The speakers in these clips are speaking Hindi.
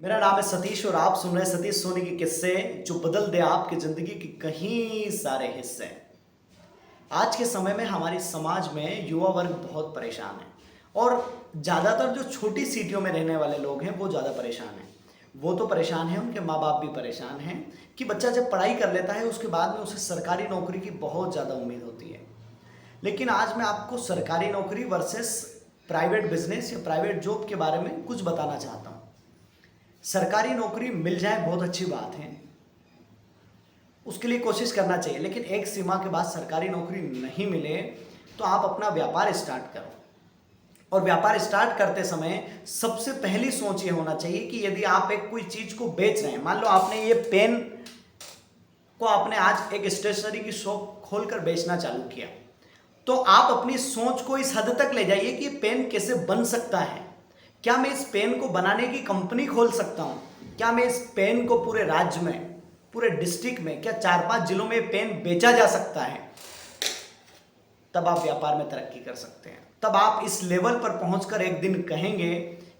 मेरा नाम है सतीश और आप सुन रहे हैं सतीश सोनी के किस्से जो बदल दे आपकी जिंदगी के कई सारे हिस्से। आज के समय में हमारे समाज में युवा वर्ग बहुत परेशान है और ज़्यादातर जो छोटी सिटियों में रहने वाले लोग हैं वो ज़्यादा परेशान हैं। वो तो परेशान हैं, उनके माँ बाप भी परेशान हैं कि बच्चा जब पढ़ाई कर लेता है उसके बाद में उसे सरकारी नौकरी की बहुत ज़्यादा उम्मीद होती है। लेकिन आज मैं आपको सरकारी नौकरी वर्सेस प्राइवेट बिजनेस या प्राइवेट जॉब के बारे में कुछ बताना चाहता हूँ। सरकारी नौकरी मिल जाए बहुत अच्छी बात है, उसके लिए कोशिश करना चाहिए, लेकिन एक सीमा के बाद सरकारी नौकरी नहीं मिले तो आप अपना व्यापार स्टार्ट करो। और व्यापार स्टार्ट करते समय सबसे पहली सोच ये होना चाहिए कि यदि आप एक कोई चीज़ को बेच रहे हैं, मान लो आपने ये पेन को आपने आज एक स्टेशनरी की शॉप खोलकर बेचना चालू किया, तो आप अपनी सोच को इस हद तक ले जाइए कि ये पेन कैसे बन सकता है। क्या मैं इस पेन को बनाने की कंपनी खोल सकता हूँ? क्या मैं इस पेन को पूरे राज्य में, पूरे डिस्ट्रिक्ट में, क्या 4-5 जिलों में पेन बेचा जा सकता है? तब आप व्यापार में तरक्की कर सकते हैं। तब आप इस लेवल पर पहुंचकर एक दिन कहेंगे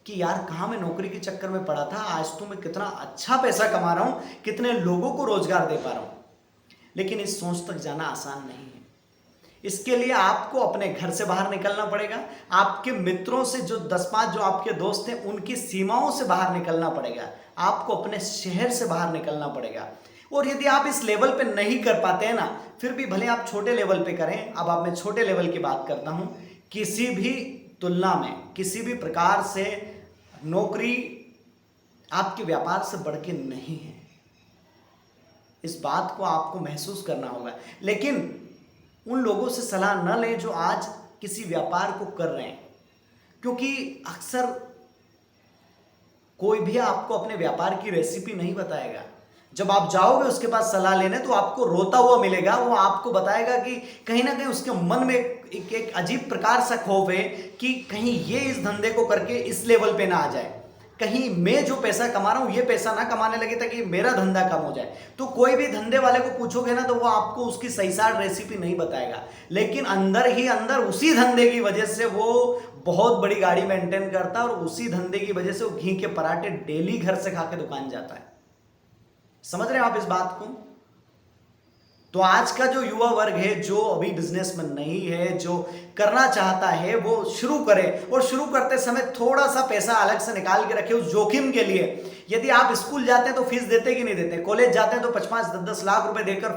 कि यार कहाँ मैं नौकरी के चक्कर में पड़ा था, आज तो मैं कितना अच्छा पैसा कमा रहा हूँ, कितने लोगों को रोजगार दे पा रहा हूँ। लेकिन इस सोच तक जाना आसान नहीं है। इसके लिए आपको अपने घर से बाहर निकलना पड़ेगा, आपके मित्रों से, जो 10-5 जो आपके दोस्त हैं उनकी सीमाओं से बाहर निकलना पड़ेगा, आपको अपने शहर से बाहर निकलना पड़ेगा। और यदि आप इस लेवल पे नहीं कर पाते हैं ना, फिर भी भले आप छोटे लेवल पे करें। अब मैं छोटे लेवल की बात करता हूं, किसी भी तुलना में, किसी भी प्रकार से नौकरी आपके व्यापार से बढ़ के नहीं है। इस बात को आपको महसूस करना होगा। लेकिन उन लोगों से सलाह न लें जो आज किसी व्यापार को कर रहे हैं, क्योंकि अक्सर कोई भी आपको अपने व्यापार की रेसिपी नहीं बताएगा। जब आप जाओगे उसके पास सलाह लेने तो आपको रोता हुआ मिलेगा। वो आपको बताएगा कि कहीं ना कहीं उसके मन में एक अजीब प्रकार सा खौफ है कि कहीं ये इस धंधे को करके इस लेवल पे ना आ जाए, कहीं मैं जो पैसा कमा रहा हूं ये पैसा ना कमाने लगे ताकि मेरा धंधा कम हो जाए। तो कोई भी धंधे वाले को पूछोगे ना तो वो आपको उसकी सही सार रेसिपी नहीं बताएगा, लेकिन अंदर ही अंदर उसी धंधे की वजह से वो बहुत बड़ी गाड़ी मेंटेन करता है और उसी धंधे की वजह से वो घी के पराठे डेली घर से खा के दुकान जाता है। समझ रहे हैं आप इस बात को? तो आज का जो युवा वर्ग है, जो अभी बिजनेस में नहीं है, जो करना चाहता है, वो शुरू करे। और शुरू करते समय थोड़ा सा पैसा अलग से निकाल के रखे उस जोखिम के लिए। यदि आप स्कूल जाते हैं तो फीस देते कि नहीं देते? कॉलेज जाते हैं तो 5-10 लाख रुपए देकर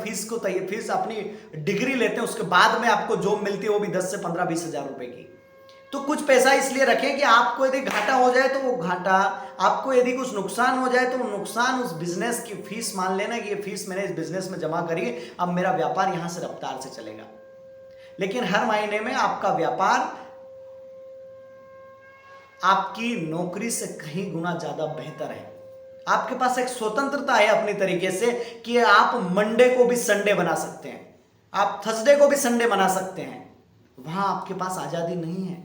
फीस अपनी डिग्री लेते हैं, उसके बाद में आपको जॉब मिलती है, वो भी 10 से 15-20 हजार रुपए की। तो कुछ पैसा इसलिए रखें कि आपको यदि घाटा हो जाए तो वो घाटा, आपको यदि कुछ नुकसान हो जाए तो वो नुकसान उस बिजनेस की फीस मान लेना कि ये फीस मैंने इस बिजनेस में जमा करी है, अब मेरा व्यापार यहां से रफ्तार से चलेगा। लेकिन हर महीने में आपका व्यापार आपकी नौकरी से कहीं गुना ज्यादा बेहतर है। आपके पास एक स्वतंत्रता है अपनी तरीके से कि आप मंडे को भी संडे बना सकते हैं, आप थर्सडे को भी संडे बना सकते हैं। वहां आपके पास आजादी नहीं है।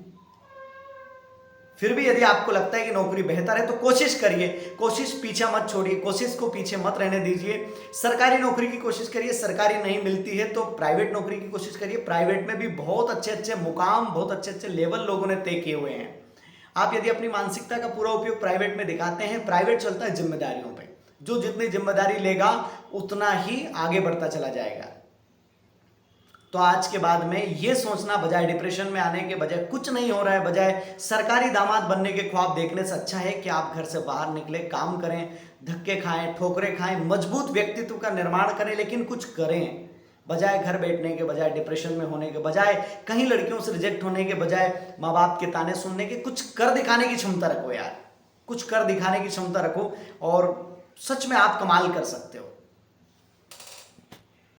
फिर भी यदि आपको लगता है कि नौकरी बेहतर है तो कोशिश करिए, कोशिश पीछा मत छोड़िए, कोशिश को पीछे मत रहने दीजिए। सरकारी नौकरी की कोशिश करिए, सरकारी नहीं मिलती है तो प्राइवेट नौकरी की कोशिश करिए। प्राइवेट में भी बहुत अच्छे अच्छे मुकाम, बहुत अच्छे अच्छे लेवल लोगों ने तय किए हुए हैं। आप यदि अपनी मानसिकता का पूरा उपयोग प्राइवेट में दिखाते हैं, प्राइवेट चलता है जिम्मेदारियों पर, जो जितनी जिम्मेदारी लेगा उतना ही आगे बढ़ता चला जाएगा। तो आज के बाद में ये सोचना, बजाय डिप्रेशन में आने के, बजाय कुछ नहीं हो रहा है, बजाय सरकारी दामाद बनने के ख्वाब देखने से अच्छा है कि आप घर से बाहर निकले, काम करें, धक्के खाएं, ठोकरें खाएं, मजबूत व्यक्तित्व का निर्माण करें, लेकिन कुछ करें। बजाय घर बैठने के, बजाय डिप्रेशन में होने के, बजाय कहीं लड़कियों से रिजेक्ट होने के, बजाय माँ बाप के ताने सुनने के, कुछ कर दिखाने की क्षमता रखो यार, कुछ कर दिखाने की क्षमता रखो और सच में आप कमाल कर सकते हो।